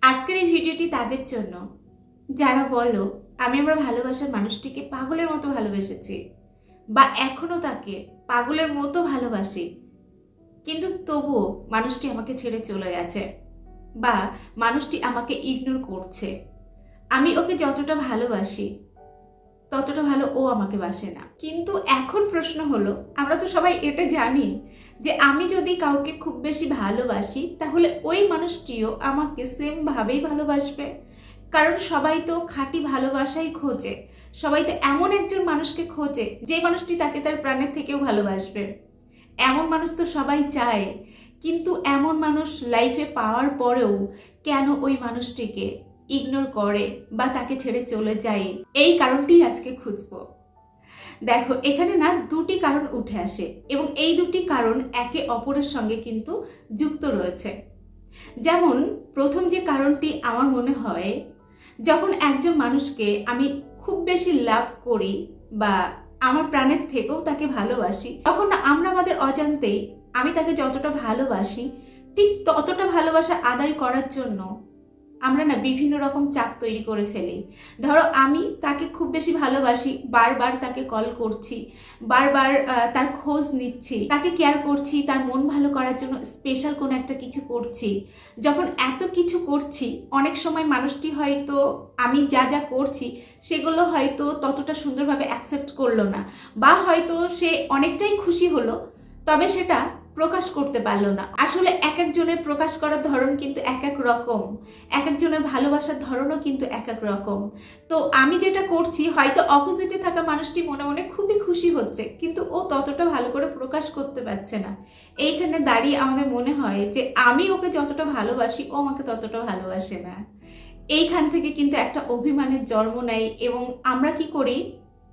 আজকের এই ভিডিওটি তাদের জন্য যারা বলো আমি আমার ভালোবাসার মানুষটিকে পাগলের মতো ভালোবেসেছি বা এখনো তাকে পাগলের মতো ভালোবাসি, কিন্তু তবুও মানুষটি আমাকে ছেড়ে চলে গেছে বা মানুষটি আমাকে ইগনোর করছে। আমি ওকে যতটা ভালোবাসি ততটা ভালো ও আমাকে বাসে না। কিন্তু এখন প্রশ্ন হলো, আমরা তো সবাই এটা জানি যে আমি যদি কাউকে খুব বেশি ভালোবাসি তাহলে ওই মানুষটিও আমাকে সেম ভাবেই ভালোবাসবে। কারণ সবাই তো খাঁটি ভালোবাসাই খোঁজে, সবাই তো এমন একজন মানুষকে খোঁজে যে মানুষটি তাকে তার প্রাণের থেকেও ভালোবাসবে। এমন মানুষ তো সবাই চায়, কিন্তু এমন মানুষ লাইফে পাওয়ার পরেও কেন ওই মানুষটিকে ইগনোর করে বা তাকে ছেড়ে চলে যায়, এই কারণটি আজকে খুঁজবো। দেখো, এখানে না দুটি কারণ উঠে আসে এবং এই দুটি কারণ একে অপরের সঙ্গে কিন্তু যুক্ত রয়েছে। যেমন প্রথম যে কারণটি আমার মনে হয়, যখন একজন মানুষকে আমি খুব বেশি লাভ করি বা আমার প্রাণের থেকেও তাকে ভালোবাসি, তখন না আমরা আমাদের অজান্তেই আমি তাকে যতটা ভালোবাসি ঠিক ততটা ভালোবাসা আদায় করার জন্য আমরা না বিভিন্ন রকম চাপ তৈরি করে ফেলি। ধরো আমি তাকে খুব বেশি ভালোবাসি, বারবার তাকে কল করছি, বারবার তার খোঁজ নিচ্ছি, তাকে কেয়ার করছি, তার মন ভালো করার জন্য স্পেশাল কোনো একটা কিছু করছি। যখন এত কিছু করছি, অনেক সময় মানুষটি হয়তো আমি যা যা করছি সেগুলো হয়তো ততটা সুন্দরভাবে অ্যাকসেপ্ট করলো না, বা হয়তো সে অনেকটাই খুশি হলো তবে সেটা প্রকাশ করতে পারলো না। আসলে এক একজনের প্রকাশ করার ধরন কিন্তু এক এক রকম, এক একজনের ভালোবাসার ধরনও কিন্তু এক এক রকম। তো আমি যেটা করছি হয়তো অপোজিটে থাকা মানুষটি মনে মনে খুবই খুশি হচ্ছে, কিন্তু ও ততটা ভালো করে প্রকাশ করতে পারছে না। এইখানে দাঁড়িয়ে আমাদের মনে হয় যে আমি ওকে যতটা ভালোবাসি ও আমাকে ততটা ভালোবাসে না। এইখান থেকে কিন্তু একটা অভিমানের জন্ম নেয় এবং আমরা কি করি,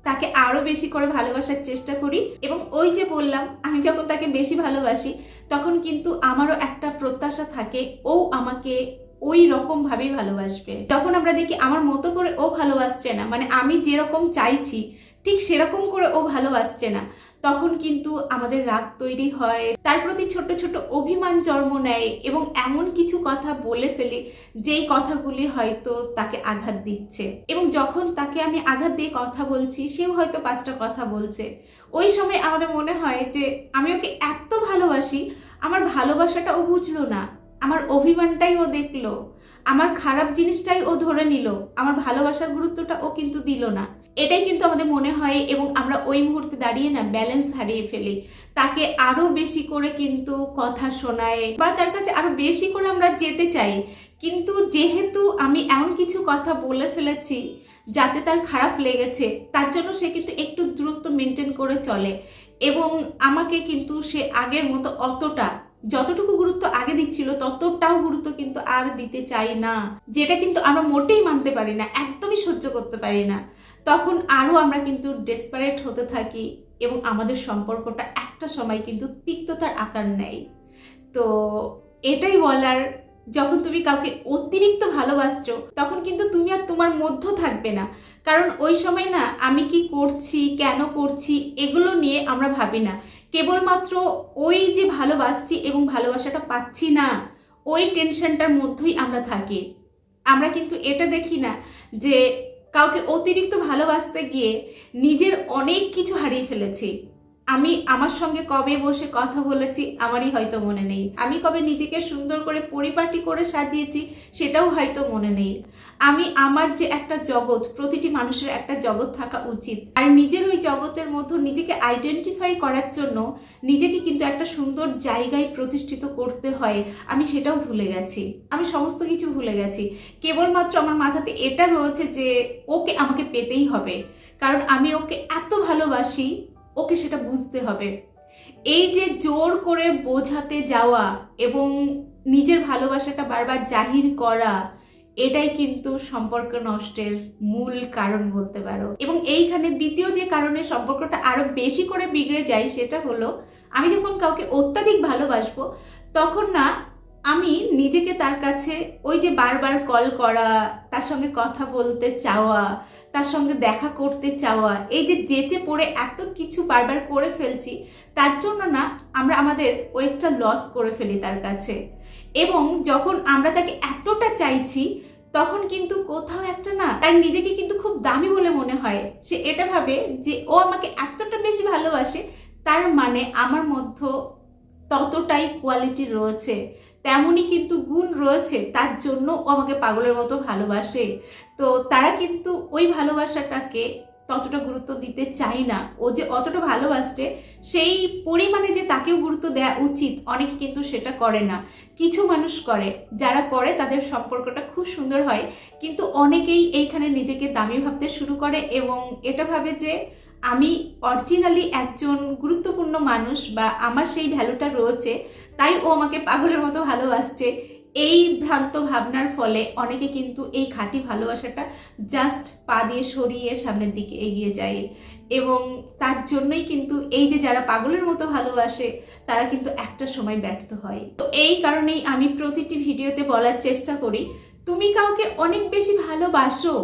তাকে আরো বেশি করে ভালোবাসার চেষ্টা করি। এবং ওই যে বললাম, আমি যখন তাকে বেশি ভালোবাসি তখন কিন্তু আমারও একটা প্রত্যাশা থাকে ও আমাকে ওই রকম ভাবেই ভালোবাসবে। যখন আমরা দেখি আমার মতো করে ও ভালোবাসছে না, মানে আমি যেরকম চাইছি ঠিক সেরকম করে ও ভালোবাসছে না, তখন কিন্তু আমাদের রাগ তৈরি হয়, তার প্রতি ছোট ছোট অভিমান জন্ম নেয় এবং এমন কিছু কথা বলে ফেলি যেই কথাগুলি হয়তো তাকে আঘাত দিচ্ছে। এবং যখন তাকে আমি আঘাত দিয়ে কথা বলছি সেও হয়তো 5টা কথা বলছে, ওই সময় আমাদের মনে হয় যে আমি ওকে এত ভালোবাসি, আমার ভালোবাসাটা ও বুঝলো না, আমার অভিমানটাই ও দেখলো, আমার খারাপ জিনিসটাই ও ধরে নিল, আমার ভালোবাসার গুরুত্বটা ও কিন্তু দিল না। এটাই কিন্তু আমাদের মনে হয় এবং আমরা ওই মুহূর্তে দাঁড়িয়ে না ব্যালেন্স হারিয়ে ফেলি। তাকে আরো বেশি করে কিন্তু কথা শোনায় বা তার কাছে আরো বেশি করে আমরা যেতে চাই, কিন্তু যেহেতু আমি এমন কিছু কথা বলে ফেলেছি যাতে তার খারাপ লেগেছে, তার জন্য সে কিন্তু একটু দূরত্ব মেনটেন করে চলে এবং আমাকে কিন্তু সে আগের মতো অতটা, যতটুকু গুরুত্ব আগে দিচ্ছিল ততটাও গুরুত্ব কিন্তু আর দিতে চাই না, যেটা কিন্তু আমরা মোটেই মানতে পারি না, একদমই সহ্য করতে পারি না। তখন আরো আমরা কিন্তু ডেসপারেট হতে থাকি এবং আমাদের সম্পর্কটা একটা সময় কিন্তু তিক্ততার আকার নেয়। তো এটাই বলার, যখন তুমি কাউকে অতিরিক্ত ভালোবাসছো তখন কিন্তু তুমি আর তোমার মধ্য থাকবে না। কারণ ওই সময় না আমি কি করছি, কেন করছি, এগুলো নিয়ে আমরা ভাবি না, কেবলমাত্র ওই যে ভালোবাসছি এবং ভালোবাসাটা পাচ্ছি না ওই টেনশনটার মধ্যেই আমরা থাকি। আমরা কিন্তু এটা দেখি না যে কাউকে অতিরিক্ত ভালোবাসতে গিয়ে নিজের অনেক কিছু হারিয়ে ফেলেছি। আমি আমার সঙ্গে কবে বসে কথা বলেছি আমারই হয়তো মনে নেই, আমি কবে নিজেকে সুন্দর করে পরিপাটি করে সাজিয়েছি সেটাও হয়তো মনে নেই। আমি আমার যে একটা জগৎ, প্রতিটি মানুষের একটা জগৎ থাকা উচিত, আর নিজের ওই জগতের মধ্যে নিজেকে আইডেন্টিফাই করার জন্য নিজেকে কিন্তু একটা সুন্দর জায়গায় প্রতিষ্ঠিত করতে হয়, আমি সেটাও ভুলে গেছি। আমি সমস্ত কিছু ভুলে গেছি, কেবলমাত্র আমার মাথাতে এটা রয়েছে যে ওকে আমাকে পেতেই হবে, কারণ আমি ওকে এত ভালোবাসি, ওকে সেটা বুঝতে হবে। এই যে জোর করে বোঝাতে যাওয়া এবং নিজের ভালোবাসাটা বারবার জাহির করা, এটাই কিন্তু সম্পর্ক নষ্টের মূল কারণ বলতে পারো। এবং এইখানে দ্বিতীয় যে কারণে সম্পর্কটা আরো বেশি করে বিগড়ে যায় সেটা হলো, আমি যখন কাউকে অত্যাধিক ভালোবাসবো তখন না আমি নিজেকে তার কাছে ওই যে বারবার কল করা, তার সঙ্গে কথা বলতে চাওয়া, তার সঙ্গে দেখা করতে চাওয়া, এই যে যেচে পড়ে এত কিছু বারবার করে ফেলছি, তার জন্য না আমরা আমাদের ওয়েটটা লস করে ফেলি তার কাছে। এবং যখন আমরা তাকে এতটা চাইছি তখন কিন্তু কোথাও একটা না তার নিজেকে কিন্তু খুব দামি বলে মনে হয়। সে এটা ভাবে যে ও আমাকে এতটা বেশি ভালোবাসে, তার মানে আমার মধ্যে ততটাই কোয়ালিটি রয়েছে, তেমনই কিন্তু গুণ রয়েছে, তার জন্য ও আমাকে পাগলের মতো ভালোবাসে। তো তারা কিন্তু ওই ভালোবাসাটাকে ততটা গুরুত্ব দিতে চাই না। ও যে অতটা ভালোবাসছে সেই পরিমাণে যে তাকেও গুরুত্ব দেওয়া উচিত, অনেকে কিন্তু সেটা করে না। কিছু মানুষ করে, যারা করে তাদের সম্পর্কটা খুব সুন্দর হয়, কিন্তু অনেকেই এইখানে নিজেকে দামি ভাবতে শুরু করে এবং এটা ভাবে যে আমি অরিজিনালি একজন গুরুত্বপূর্ণ মানুষ বা আমার সেই ভ্যালুটা রয়েছে, তাই ও আমাকে পাগলের মতো ভালোবাসছে। এই ভ্রান্ত ভাবনার ফলে অনেকে কিন্তু এই খাঁটি ভালোবাসাটা জাস্ট পা দিয়ে সরিয়ে সামনের দিকে এগিয়ে যায় এবং তার জন্যই কিন্তু এই যে যারা পাগলের মতো ভালোবাসে তারা কিন্তু একটা সময় ব্যর্থ হয়। তো এই কারণেই আমি প্রতিটি ভিডিওতে বলার চেষ্টা করি, তুমি কাউকে অনেক বেশি ভালোবাসো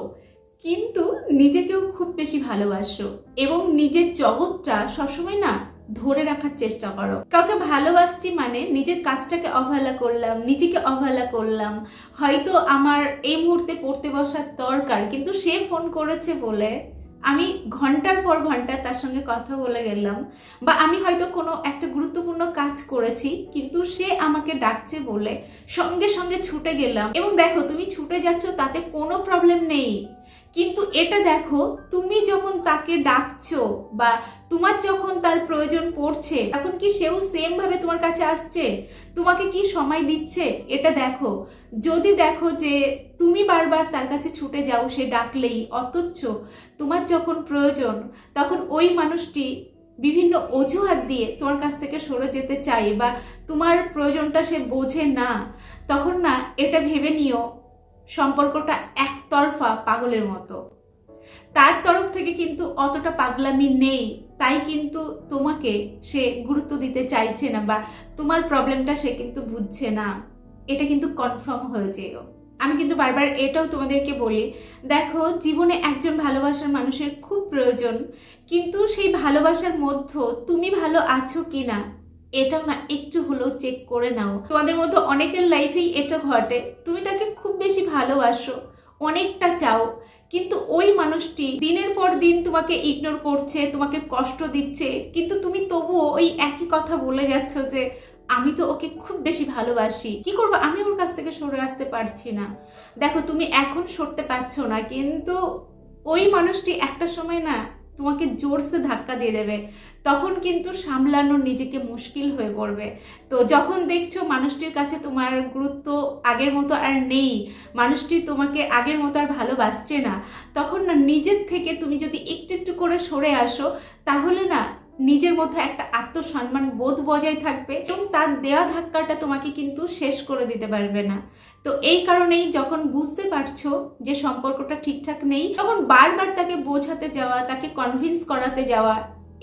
কিন্তু নিজেকেও খুব বেশি ভালোবাসো এবং নিজের জগৎটা সবসময় না ধরে রাখার চেষ্টা করো। কাউকে ভালোবাসছি মানে নিজের কাজটাকে অবহেলা করলাম, নিজেকে অবহেলা করলাম। হয়তো আমার এই মুহূর্তে পড়তে বসার দরকার, কিন্তু সে ফোন করেছে বলে আমি ঘন্টার পর ঘন্টা তার সঙ্গে কথা বলে গেলাম, বা আমি হয়তো কোনো একটা গুরুত্বপূর্ণ কাজ করেছি কিন্তু সে আমাকে ডাকছে বলে সঙ্গে সঙ্গে ছুটে গেলাম। এবং দেখো, তুমি ছুটে যাচ্ছ তাতে কোনো প্রবলেম নেই, কিন্তু এটা দেখো তুমি যখন তাকে ডাকছো বা তোমার যখন তার প্রয়োজন পড়ছে তখন কি সেও সেম ভাবে তোমার কাছে আসছে, তোমাকে কি সময় দিচ্ছে, এটা দেখো। যদি দেখো যে তুমি বারবার তার কাছে ছুটে যাও সে ডাকলেই, অথচ তোমার যখন প্রয়োজন তখন ওই মানুষটি বিভিন্ন অজুহাত দিয়ে তোমার কাছ থেকে সরে যেতে চায় বা তোমার প্রয়োজনটা সে বোঝে না, তখন না এটা ভেবে নিও সম্পর্কটা একতরফা পাগলের মতো। তার তরফ থেকে কিন্তু অতটা পাগলামি নেই, তাই কিন্তু তোমাকে সে গুরুত্ব দিতে চাইছে না বা তোমার প্রবলেমটা সে কিন্তু বুঝছে না। এটা কিন্তু কনফার্ম হয়েছে। আমি কিন্তু বারবার এটাও তোমাদেরকে বলি, দেখো জীবনে একজন ভালোবাসার মানুষের খুব প্রয়োজন, কিন্তু সেই ভালোবাসার মধ্যে তুমি ভালো আছো কিনা এটাও না একটু হলেও চেক করে নাও। তোমাদের মধ্যে অনেকের লাইফেই এটা ঘটে, তুমি তাকে খুব বেশি ভালোবাসো, অনেকটা চাও, কিন্তু ওই মানুষটি দিনের পর দিন তোমাকে ইগনোর করছে, তোমাকে কষ্ট দিচ্ছে, কিন্তু তুমি তবুও ওই একই কথা বলে যাচ্ছ যে আমি তো ওকে খুব বেশি ভালোবাসি, কি করবো, আমি ওর কাছ থেকে সরে আসতে পারছি না। দেখো, তুমি এখন সরতে পারছো না, কিন্তু ওই মানুষটি একটা সময় না তোমাকে জোরসে ধাক্কা দিয়ে দেবে, তখন কিন্তু সামলানো নিজেকে মুশকিল হয়ে পড়বে। তো যখন দেখছো মানুষটির কাছে তোমার গুরুত্ব আগের মতো আর নেই, মানুষটি তোমাকে আগের মতো আর ভালোবাসছে না, তখন না নিজের থেকে তুমি যদি একটু একটু করে সরে আসো, তাহলে না নিজের মধ্যে একটা আত্মসম্মান বোধ বজায় থাকবে এবং তার দেওয়া ধাক্কাটা তোমাকে কিন্তু শেষ করে দিতে পারবে না। তো এই কারণেই যখন বুঝতে পারছো যে সম্পর্কটা ঠিকঠাক নেই, তখন বারবার তাকে বোঝাতে যাওয়া, তাকে কনভিন্স করাতে যাওয়া,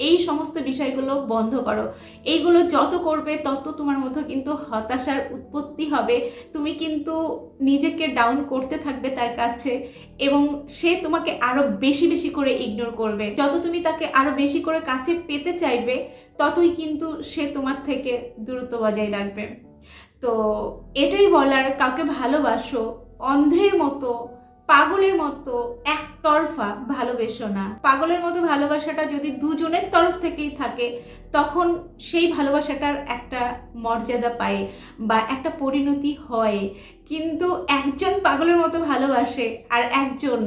এই সমস্ত বিষয়গুলো বন্ধ করো। এইগুলো যত করবে তত তোমার মধ্যে কিন্তু হতাশার উৎপত্তি হবে, তুমি কিন্তু নিজেকে ডাউন করতে থাকবে তার কাছে এবং সে তোমাকে আরো বেশি বেশি করে ইগনোর করবে। যত তুমি তাকে আরো বেশি করে কাছে পেতে চাইবে ততই কিন্তু সে তোমার থেকে দূরত্ব বজায় রাখবে। তো এটাই বলার, কাউকে ভালোবাসো অন্ধের মতো, পাগলের মতো একতরফা ভালোবেসো না। পাগলের মতো ভালোবাসাটা যদি দুজনের তরফ থেকেই থাকে তখন সেই ভালোবাসাটার একটা মর্যাদা পায় বা একটা পরিণতি হয়, কিন্তু একজন পাগলের মতো ভালোবাসে আর একজন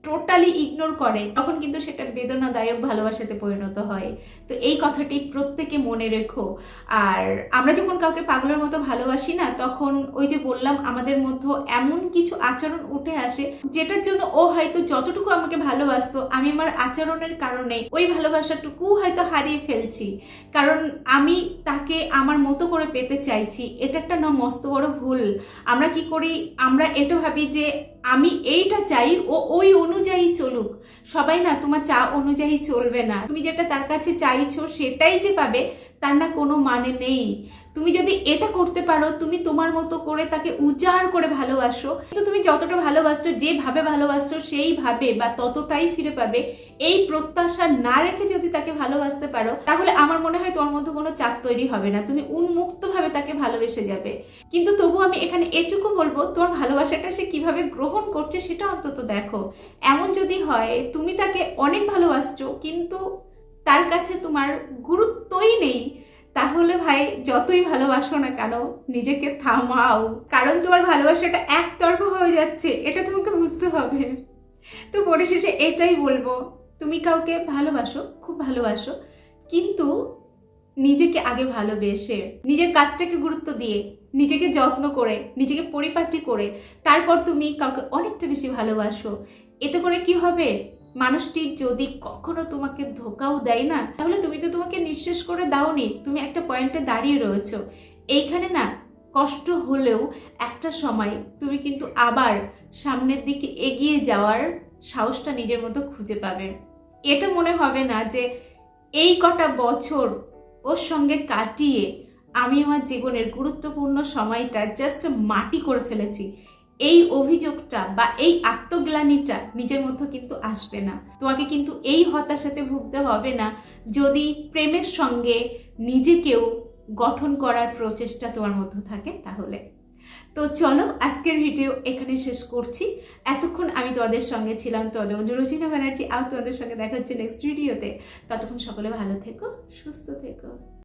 টোটালি ইগনোর করে, তখন কিন্তু সেটা বেদনাদায়ক ভালোবাসাতে পরিণত হয়। তো এই কথাটি প্রত্যেকে মনে রেখো। আর আমরা যখন কাউকে পাগলের মতো ভালোবাসি না, তখন ওই যে বললাম আমাদের মধ্যে এমন কিছু আচরণ উঠে আসে যেটার জন্য ও হয়তো যতটুকু আমাকে ভালোবাসতো, আমি আমার আচরণের কারণে ওই ভালোবাসাটুকু হয়তো হারিয়ে ফেলছি, কারণ আমি তাকে আমার মতো করে পেতে চাইছি। এটা একটা না মস্ত বড় ভুল। আমরা কি করি, আমরা এটা ভাবি যে আমি এইটা চাই, ও ওই অনুযায়ী চলুক। সবাই না তোমার চা অনুযায়ী চলবে না, তুমি যেটা তার কাছে চাইছো সেটাই যে পাবে তার না কোনো মানে নেই। তুমি যদি এটা করতে পারো, তুমি তোমার মতো করে তাকে উজাড় করে ভালোবাসো, কিন্তু তুমি যতটা ভালোবাসছো, যেভাবে ভালোবাসছো সেইভাবে বা ততটাই ফিরে পাবে, এই প্রত্যাশা না রেখে যদি তাকে ভালোবাসতে পারো, তাহলে আমার মনে হয় তোমার মধ্যে কোনো চাপ তৈরি হবে না, তুমি উন্মুক্তভাবে তাকে ভালোবেসে যাবে। কিন্তু তবু আমি এখানে এটুকু বলবো, তোমার ভালোবাসাটা সে কিভাবে গ্রহণ করছে সেটা অন্তত দেখো। এমন যদি হয় তুমি তাকে অনেক ভালোবাসছো কিন্তু তার কাছে তোমার গুরুত্বই নেই, তাহলে ভাই যতই ভালোবাসো না কেন নিজেকে থামাও, কারণ তোমার ভালোবাসাটা একতরফা হয়ে যাচ্ছে, এটা তোমাকে বুঝতে হবে। তো পরিশেষে এটাই বলবো, তুমি কাউকে ভালোবাসো, খুব ভালোবাসো, কিন্তু নিজেকে আগে ভালোবেসে, নিজের কাজটাকে গুরুত্ব দিয়ে, নিজেকে যত্ন করে, নিজেকে পরিপাটি করে তারপর তুমি কাউকে অনেকটা বেশি ভালোবাসো। এতে করে কি হবে, মানুষটি যদি কখনো তোমাকে ধোকাও দেয় না, তাহলে তুমি তো তোমাকে নিঃশেষ করে দাওনি, তুমি একটা পয়েন্টে দাঁড়িয়ে রয়েছো। এইখানে না কষ্ট হলেও একটা সময় তুমি কিন্তু আবার সামনের দিকে এগিয়ে যাওয়ার সাহসটা নিজের মতো খুঁজে পাবে। এটা মনে হবে না যে এই কটা বছর ওর সঙ্গে কাটিয়ে আমি আমার জীবনের গুরুত্বপূর্ণ সময়টা জাস্ট মাটি করে ফেলেছি। এই অভিযোগটা বা এই আত্মগ্লানিটা নিজের মধ্যে কিন্তু আসবে না। তোমাকে কিন্তু এই হতাশাতে ভুগতে হবে না যদি প্রেমের সঙ্গে নিজেকেও গঠন করার প্রচেষ্টা তোমার মধ্যে থাকে তাহলে। তো চলো আজকের ভিডিও এখানে শেষ করছি। এতক্ষণ আমি তোমাদের সঙ্গে ছিলাম, তোমাদের বন্ধু রুচিনা ব্যানার্জি। আর তোমাদের সঙ্গে দেখা হচ্ছে নেক্সট ভিডিওতে। ততক্ষণ সকলে ভালো থেকো, সুস্থ থেকো।